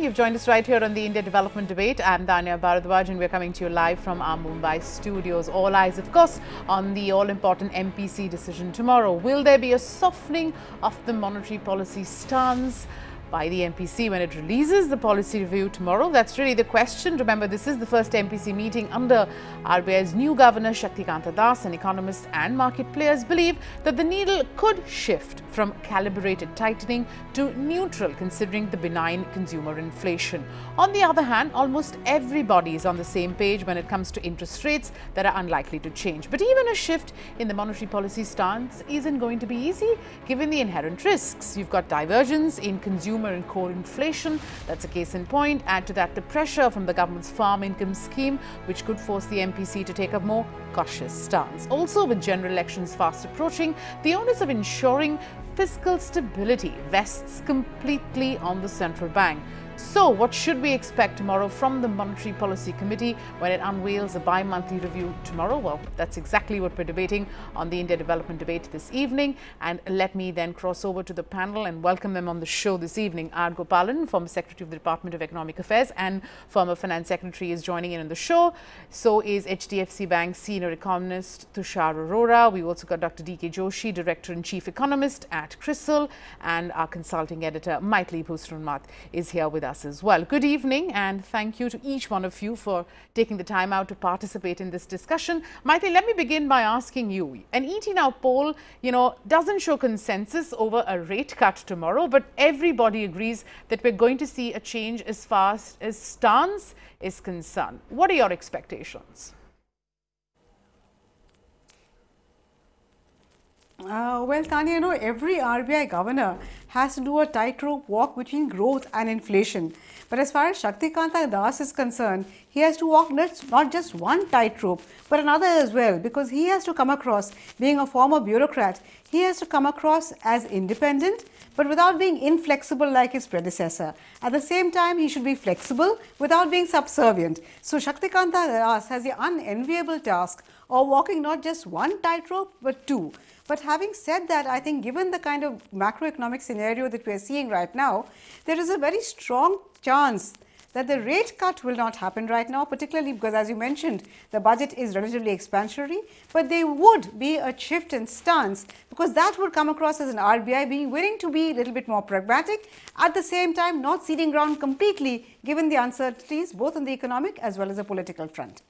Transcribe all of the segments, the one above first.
evening. You've joined us right here on the India Development Debate. I'm Taneia Bhardwaj and we're coming to you live from our Mumbai studios. All eyes, of course, on the all-important MPC decision tomorrow. Will there be a softening of the monetary policy stance by the MPC when it releases the policy review tomorrow? That's really the question. Remember, this is the first MPC meeting under RBI's new governor, Shaktikanta, and economists and market players believe that the needle could shift from calibrated tightening to neutral, considering the benign consumer inflation. On the other hand, almost everybody is on the same page when it comes to interest rates that are unlikely to change. But even a shift in the monetary policy stance isn't going to be easy, given the inherent risks. You've got divergence in consumer and core inflation. That's a case in point. Add to that the pressure from the government's farm income scheme, which could force the MPC to take a more cautious stance. Also, with general elections fast approaching, the onus of ensuring fiscal stability vests completely on the central bank. So, what should we expect tomorrow from the Monetary Policy Committee when it unveils a bi-monthly review tomorrow? Well, that's exactly what we're debating on the India Development Debate this evening. And let me then cross over to the panel and welcome them on the show this evening. R. Gopalan, former Secretary of the Department of Economic Affairs and former Finance Secretary, is joining in on the show. So is HDFC Bank Senior Economist Tushar Arora. We've also got Dr. D.K. Joshi, Director and Chief Economist at CRISIL, and our Consulting Editor, Maithili Bhusranmath, is here with us as well. Good evening, and thank you to each one of you for taking the time out to participate in this discussion. Maithili, let me begin by asking you. An ET Now poll, doesn't show consensus over a rate cut tomorrow, but everybody agrees that we're going to see a change as far as stance is concerned. What are your expectations? Well, Tanya, every RBI governor has to do a tightrope walk between growth and inflation. But as far as Shaktikanta Das is concerned, he has to walk not just one tightrope, but another as well, because he has to come across, being a former bureaucrat, he has to come across as independent, but without being inflexible like his predecessor. At the same time, he should be flexible without being subservient. So Shaktikanta Das has the unenviable task of walking not just one tightrope, but two. But having said that, I think given the kind of macroeconomic scenario that we are seeing right now, there is a very strong chance that the rate cut will not happen right now, particularly because, as you mentioned, the budget is relatively expansionary, but there would be a shift in stance, because that would come across as an RBI being willing to be a little bit more pragmatic, at the same time not ceding ground completely given the uncertainties both on the economic as well as the political front.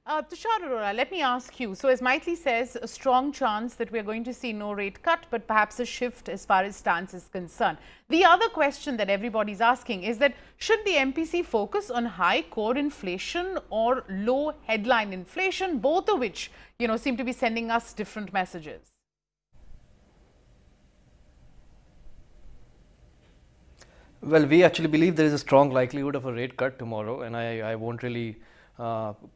Tushar Arora, let me ask you. So, as Maithili says, a strong chance that we are going to see no rate cut, but perhaps a shift as far as stance is concerned. The other question that everybody's asking is that should the MPC focus on high core inflation or low headline inflation, both of which, seem to be sending us different messages? Well, we actually believe there is a strong likelihood of a rate cut tomorrow, and I won't really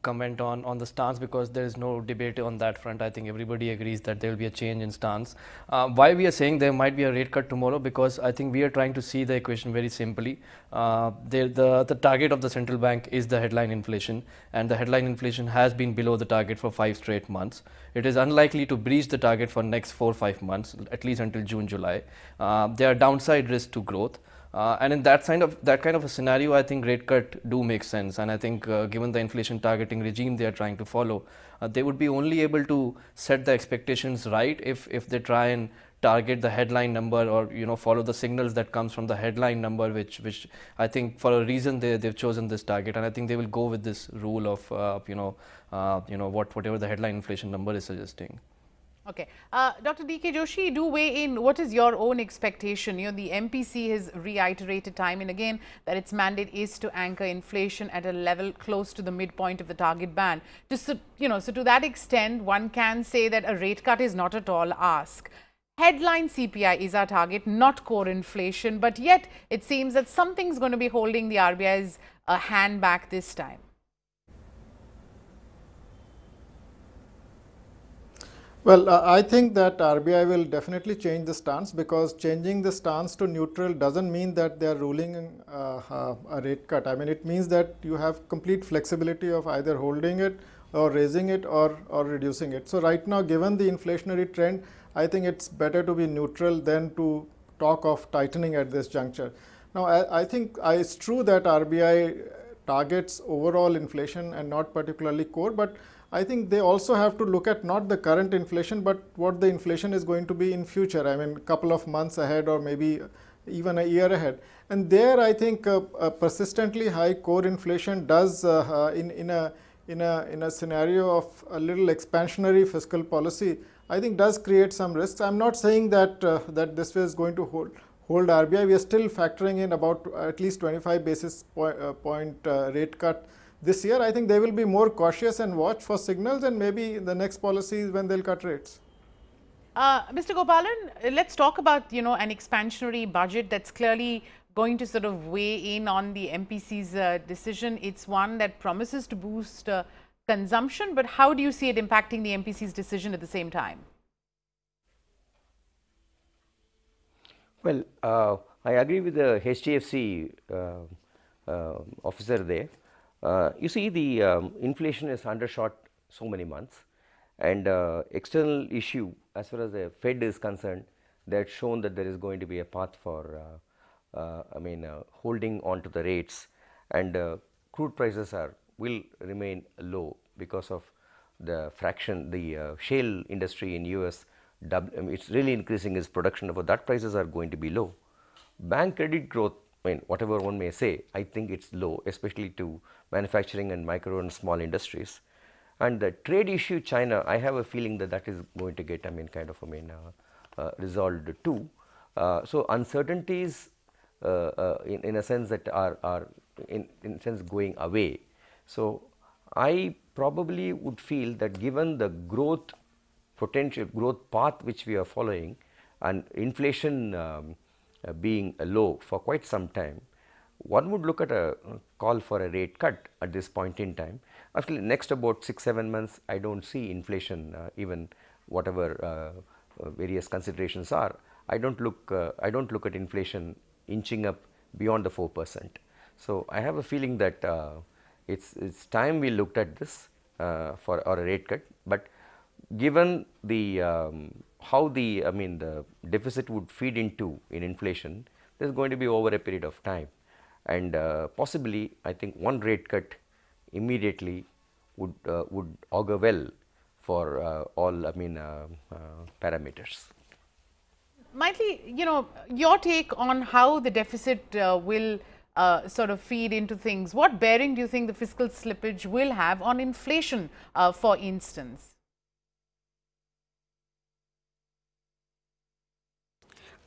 comment on the stance, because there is no debate on that front. I think everybody agrees that there will be a change in stance. Why we are saying there might be a rate cut tomorrow? Because I think we are trying to see the equation very simply. The target of the central bank is the headline inflation, and the headline inflation has been below the target for 5 straight months. It is unlikely to breach the target for next 4 or 5 months, at least until June, July. There are downside risks to growth. And in that kind of a scenario, I think rate cut do make sense. And I think given the inflation targeting regime they are trying to follow, they would be only able to set the expectations right if they try and target the headline number, or follow the signals that comes from the headline number, which I think for a reason they've chosen this target. And I think they will go with this rule of whatever the headline inflation number is suggesting. Okay. Dr. D.K. Joshi, do weigh in. What is your own expectation? The MPC has reiterated time and again that its mandate is to anchor inflation at a level close to the midpoint of the target band. So to that extent, one can say that a rate cut is not at all asked. Headline CPI is our target, not core inflation, but yet it seems that something's going to be holding the RBI's hand back this time. Well, I think that RBI will definitely change the stance, because changing the stance to neutral doesn't mean that they are ruling a rate cut. I mean, it means that you have complete flexibility of either holding it or raising it or reducing it. So right now, given the inflationary trend, I think it's better to be neutral than to talk of tightening at this juncture. Now, I think it's true that RBI targets overall inflation and not particularly core, but I think they also have to look at not the current inflation, but what the inflation is going to be in future. I mean, a couple of months ahead or maybe even a year ahead. And there, I think a persistently high core inflation does, in a scenario of a little expansionary fiscal policy, I think does create some risks. I'm not saying that that this is going to hold RBI. We are still factoring in about at least 25 basis point rate cut this year. I think they will be more cautious and watch for signals, and maybe the next policy is when they'll cut rates. Mr. Gopalan, let's talk about, an expansionary budget that's clearly going to sort of weigh in on the MPC's decision. It's one that promises to boost consumption, but how do you see it impacting the MPC's decision at the same time? Well, I agree with the HDFC officer there. You see, the inflation is undershot so many months, and external issue as far as the Fed is concerned, they had shown that there is going to be a path for holding on to the rates, and crude prices will remain low because of the fraction, the shale industry in US, it's really increasing its production, for that prices are going to be low. Bank credit growth, whatever one may say, I think it's low, especially to manufacturing and micro and small industries. And the trade issue China, I have a feeling that that is going to get resolved too. So uncertainties in a sense that are in a sense going away. So I probably would feel that given the growth potential, growth path which we are following, and inflation being low for quite some time, one would look at a call for a rate cut at this point in time. Actually, next about 6-7 months, I don't see inflation, even whatever various considerations are. I don't look at inflation inching up beyond the 4%. So I have a feeling that it's time we looked at this for a rate cut. But given the how the the deficit would feed into in inflation, there's going to be over a period of time, and possibly I think one rate cut immediately would augur well for all parameters. Maitli, your take on how the deficit will sort of feed into things. What bearing do you think the fiscal slippage will have on inflation, for instance?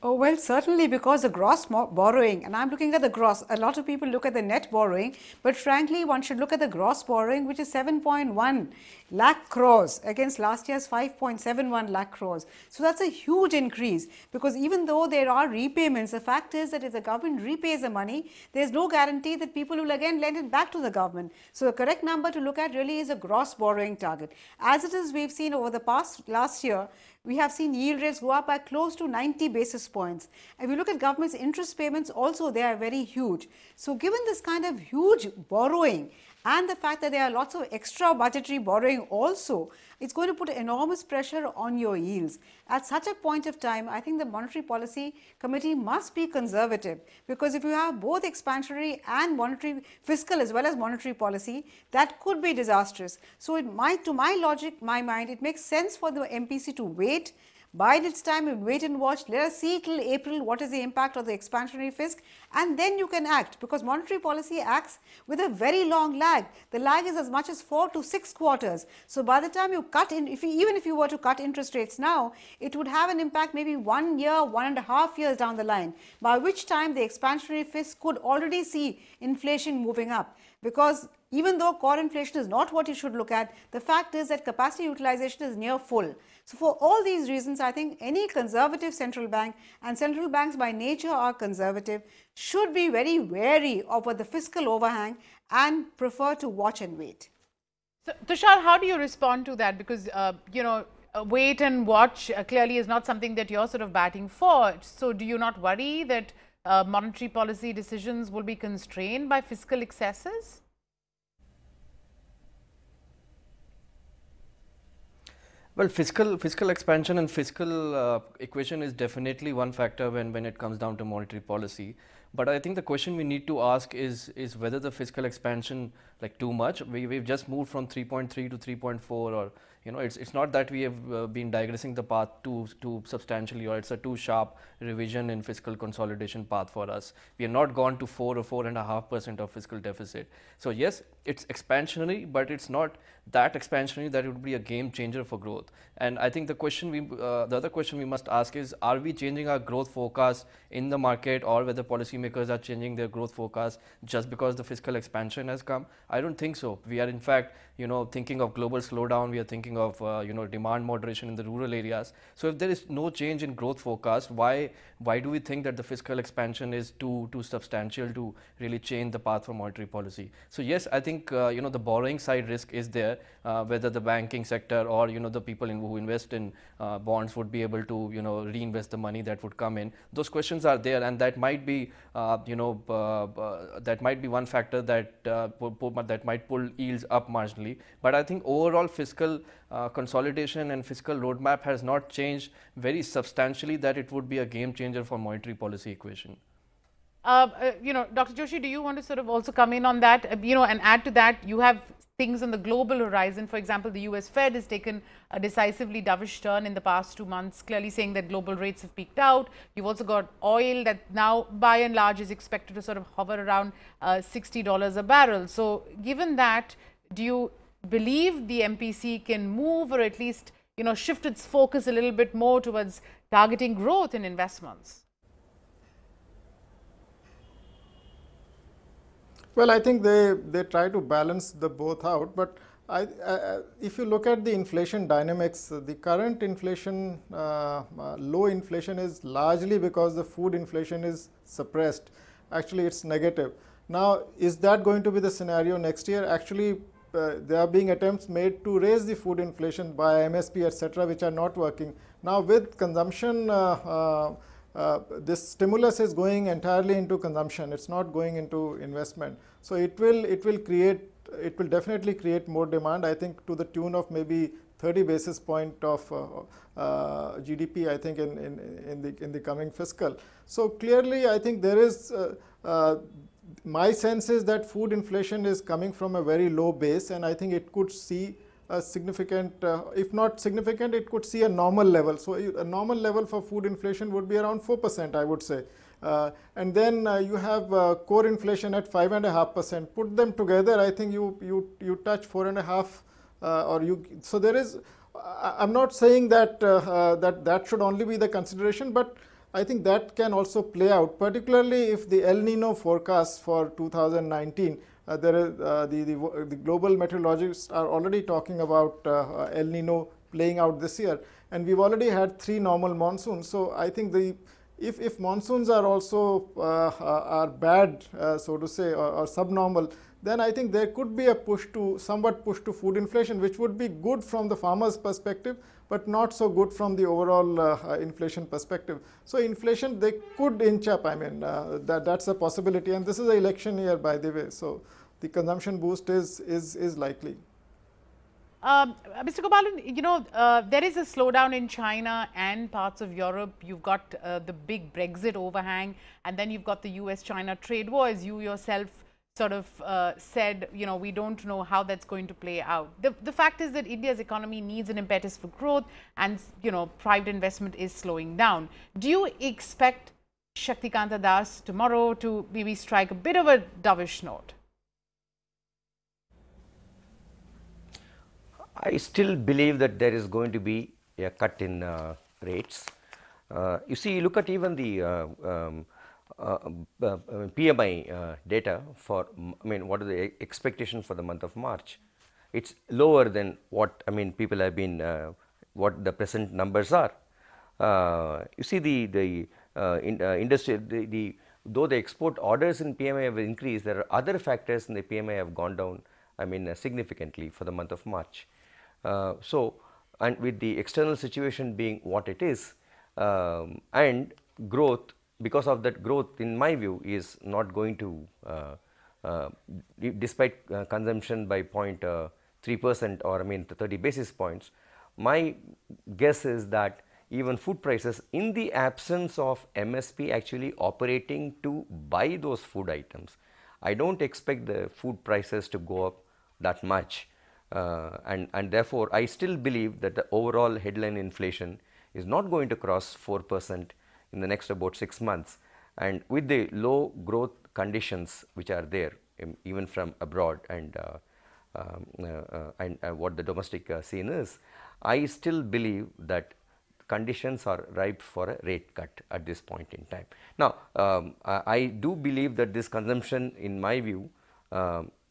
Oh, well, certainly, because the gross borrowing, and I'm looking at the gross, a lot of people look at the net borrowing, but frankly, one should look at the gross borrowing, which is 7.1 lakh crores against last year's 5.71 lakh crores. So that's a huge increase, because even though there are repayments, the fact is that if the government repays the money, there's no guarantee that people will again lend it back to the government. So the correct number to look at really is a gross borrowing target. As it is, we've seen over the last year, we have seen yield rates go up by close to 90 basis points. If you look at government's interest payments also, they are very huge. So given this kind of huge borrowing and the fact that there are lots of extra budgetary borrowing also, it's going to put enormous pressure on your yields. At such a point of time, I think the Monetary Policy Committee must be conservative, because if you have both expansionary and monetary, fiscal as well as monetary policy, that could be disastrous. So it might, to my logic, my mind, it makes sense for the MPC to wait, bide its time and wait and watch. Let us see till April what is the impact of the expansionary fisc, and then you can act, because monetary policy acts with a very long lag. The lag is as much as 4 to 6 quarters. So by the time you cut in, even if you were to cut interest rates now, it would have an impact maybe 1 year, 1.5 years down the line, by which time the expansionary fisc could already see inflation moving up. Because even though core inflation is not what you should look at, the fact is that capacity utilization is near full. So for all these reasons, I think any conservative central bank, and central banks by nature are conservative, should be very wary of the fiscal overhang and prefer to watch and wait. So, Tushar, how do you respond to that? Because, wait and watch clearly is not something that you're sort of batting for. So do you not worry that monetary policy decisions will be constrained by fiscal excesses? Well, fiscal expansion and fiscal equation is definitely one factor when it comes down to monetary policy. But I think the question we need to ask is whether the fiscal expansion like too much. We've just moved from 3.3 to 3.4, or it's not that we have been digressing the path too substantially, or it's a too sharp revision in fiscal consolidation path for us. We have not gone to 4 or 4.5% of fiscal deficit. So yes, it's expansionary, but it's not that expansionary that it would be a game changer for growth. And I think the other question we must ask is, are we changing our growth forecast in the market, or whether policymakers are changing their growth forecast just because the fiscal expansion has come? I don't think so. We are in fact, thinking of global slowdown. We are thinking of, demand moderation in the rural areas. So if there is no change in growth forecast, why do we think that the fiscal expansion is too substantial to really change the path for monetary policy? So yes, I think, the borrowing side risk is there, whether the banking sector or, the people who invest in bonds would be able to, reinvest the money that would come in. Those questions are there, and that might be, that might be one factor that might pull yields up marginally. But I think overall fiscal consolidation and fiscal roadmap has not changed very substantially that it would be a game changer for monetary policy equation. Dr. Joshi, do you want to sort of also come in on that, and add to that? You have things on the global horizon. For example, the US Fed has taken a decisively dovish turn in the past 2 months, clearly saying that global rates have peaked out. You've also got oil that now, by and large, is expected to sort of hover around $60 a barrel. So given that, do you believe the MPC can move, or at least, shift its focus a little bit more towards targeting growth in investments? Well, I think they try to balance the both out, but if you look at the inflation dynamics, the current inflation, low inflation, is largely because the food inflation is suppressed. Actually, it's negative. Now, is that going to be the scenario next year? Actually, there are being attempts made to raise the food inflation by MSP, etc., which are not working. Now, with consumption, this stimulus is going entirely into consumption. It's not going into investment. So it will definitely create more demand, I think, to the tune of maybe 30 basis point of GDP, I think, in the coming fiscal. So clearly, I think there is, my sense is that food inflation is coming from a very low base, and I think it could see a significant, if not significant, it could see a normal level. So a normal level for food inflation would be around 4%, I would say. And then you have core inflation at 5.5%. Put them together, I think you touch 4.5, so there is, I'm not saying that that should only be the consideration, but I think that can also play out, particularly if the El Nino forecast for 2019, there is the global meteorologists are already talking about El Nino playing out this year, and we've already had 3 normal monsoons. So I think if monsoons are also are bad, so to say, or subnormal, then I think there could be a somewhat push to food inflation, which would be good from the farmer's perspective, but not so good from the overall inflation perspective. So inflation, they could inch up. I mean, that's a possibility, and this is an election year, by the way. So the consumption boost is likely. Mr. Gopalan, there is a slowdown in China and parts of Europe. You've got the big Brexit overhang, and then you've got the US-China trade war, as you yourself sort of said, we don't know how that's going to play out. The fact is that India's economy needs an impetus for growth, and, private investment is slowing down. Do you expect Shaktikanta Das tomorrow to maybe strike a bit of a dovish note? I still believe that there is going to be a cut in rates. You see, look at even the PMI data for, what is the expectation for the month of March? It's lower than what, people have been, what the present numbers are. You see the industry, though the export orders in PMI have increased, there are other factors in the PMI have gone down, significantly for the month of March. And with the external situation being what it is, and growth, because of that growth, in my view, is not going to, despite consumption by 0.3% or 30 basis points, my guess is that even food prices, in the absence of MSP actually operating to buy those food items, I don't expect the food prices to go up that much, and therefore I still believe that the overall headline inflation is not going to cross 4% in the next about 6 months. And with the low growth conditions which are there, even from abroad, and what the domestic scene is, I still believe that conditions are ripe for a rate cut at this point in time. Now, I do believe that this consumption, in my view,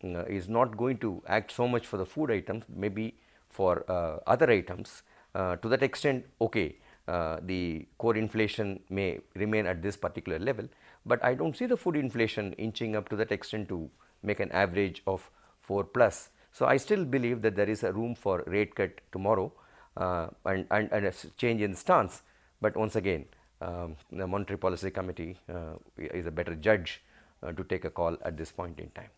is not going to act so much for the food items, maybe for other items. To that extent, okay, the core inflation may remain at this particular level, but I don't see the food inflation inching up to that extent to make an average of 4 plus. So, I still believe that there is a room for rate cut tomorrow, and a change in stance, but once again the Monetary Policy Committee is a better judge to take a call at this point in time.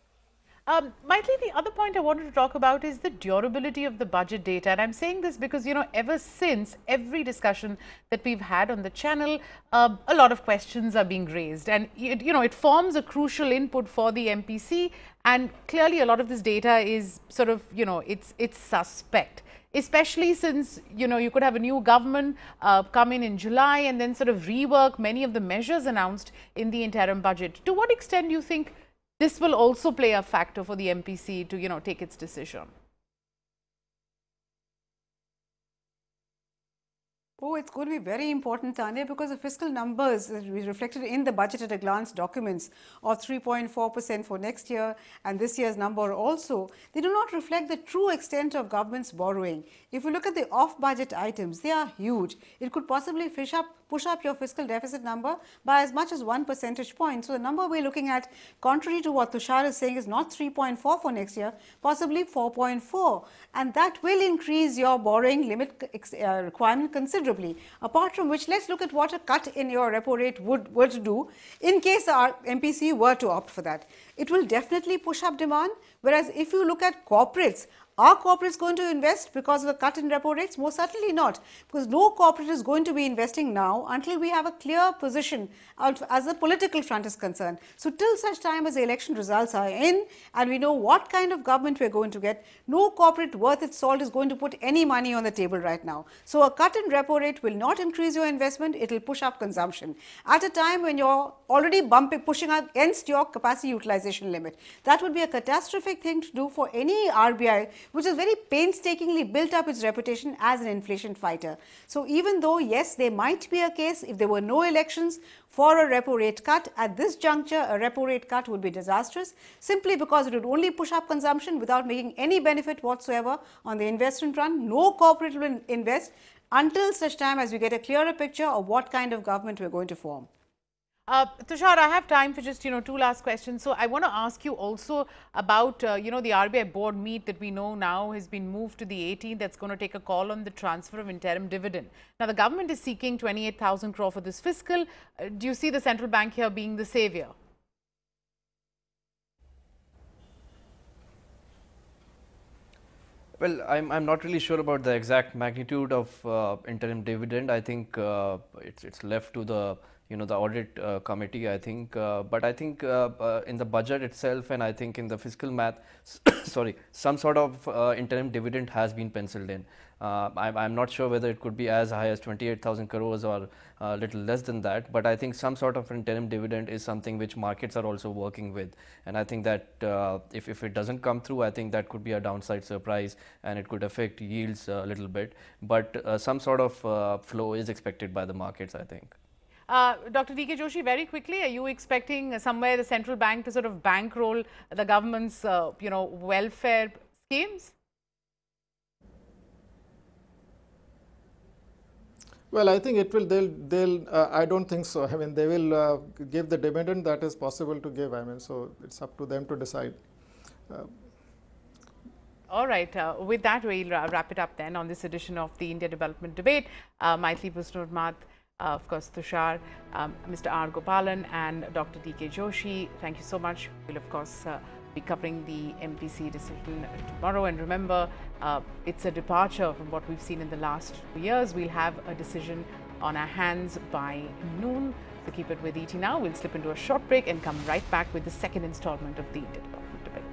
Maitli, the other point I wanted to talk about is the durability of the budget data, and I'm saying this because, you know, ever since every discussion that we've had on the channel, a lot of questions are being raised, and it forms a crucial input for the MPC, and clearly a lot of this data is sort of, it's suspect. Especially since, you could have a new government come in July and then sort of rework many of the measures announced in the interim budget. To what extent do you think this will also play a factor for the MPC to, take its decision? Oh, it's going to be very important, Taneia, because the fiscal numbers reflected in the budget at a glance documents of 3.4% for next year and this year's number also, they do not reflect the true extent of government's borrowing. If you look at the off-budget items, they are huge. It could possibly push up your fiscal deficit number by as much as 1 percentage point. So the number we're looking at, contrary to what Tushar is saying, is not 3.4 for next year, possibly 4.4, and that will increase your borrowing limit requirement considerably. Apart from which, let's look at what a cut in your repo rate were to do in case our MPC were to opt for that. It will definitely push up demand, whereas if you look at corporates, are corporates going to invest because of a cut in repo rates? Most certainly not, because no corporate is going to be investing now until we have a clear position as the political front is concerned. So till such time as the election results are in and we know what kind of government we are going to get, no corporate worth its salt is going to put any money on the table right now. So a cut in repo rate will not increase your investment, it will push up consumption at a time when you're already pushing against your capacity utilization limit. That would be a catastrophic thing to do for any RBI, which has very painstakingly built up its reputation as an inflation fighter. So even though, yes, there might be a case if there were no elections for a repo rate cut, at this juncture a repo rate cut would be disastrous, simply because it would only push up consumption without making any benefit whatsoever on the investment front. No corporate will invest until such time as we get a clearer picture of what kind of government we are going to form. Tushar, I have time for just, two last questions. So I want to ask you also about, the RBI board meet that we know now has been moved to the 18th. That's going to take a call on the transfer of interim dividend. Now, the government is seeking 28,000 crore for this fiscal. Do you see the central bank here being the savior? Well, I'm not really sure about the exact magnitude of interim dividend. I think it's left to the the audit committee, I think, but I think in the budget itself, and I think in the fiscal math, sorry, some sort of interim dividend has been penciled in. I'm not sure whether it could be as high as 28,000 crores or a little less than that, but I think some sort of interim dividend is something which markets are also working with, and I think that if it doesn't come through, I think that could be a downside surprise and it could affect yields a little bit, but some sort of flow is expected by the markets, I think. Dr. D.K. Joshi, very quickly, are you expecting somewhere the central bank to sort of bankroll the government's, welfare schemes? Well, I think it will. They'll. I don't think so. I mean, they will give the dividend that is possible to give. I mean, so it's up to them to decide. All right. With that, we'll wrap it up then on this edition of the India Development Debate. Maitli Busnurmat, of course, Tushar, Mr. R. Gopalan and Dr. D.K. Joshi, thank you so much. We'll, of course, be covering the MPC decision tomorrow. And remember, it's a departure from what we've seen in the last 2 years. We'll have a decision on our hands by noon. So keep it with ET Now. We'll slip into a short break and come right back with the second installment of the India Development Debate.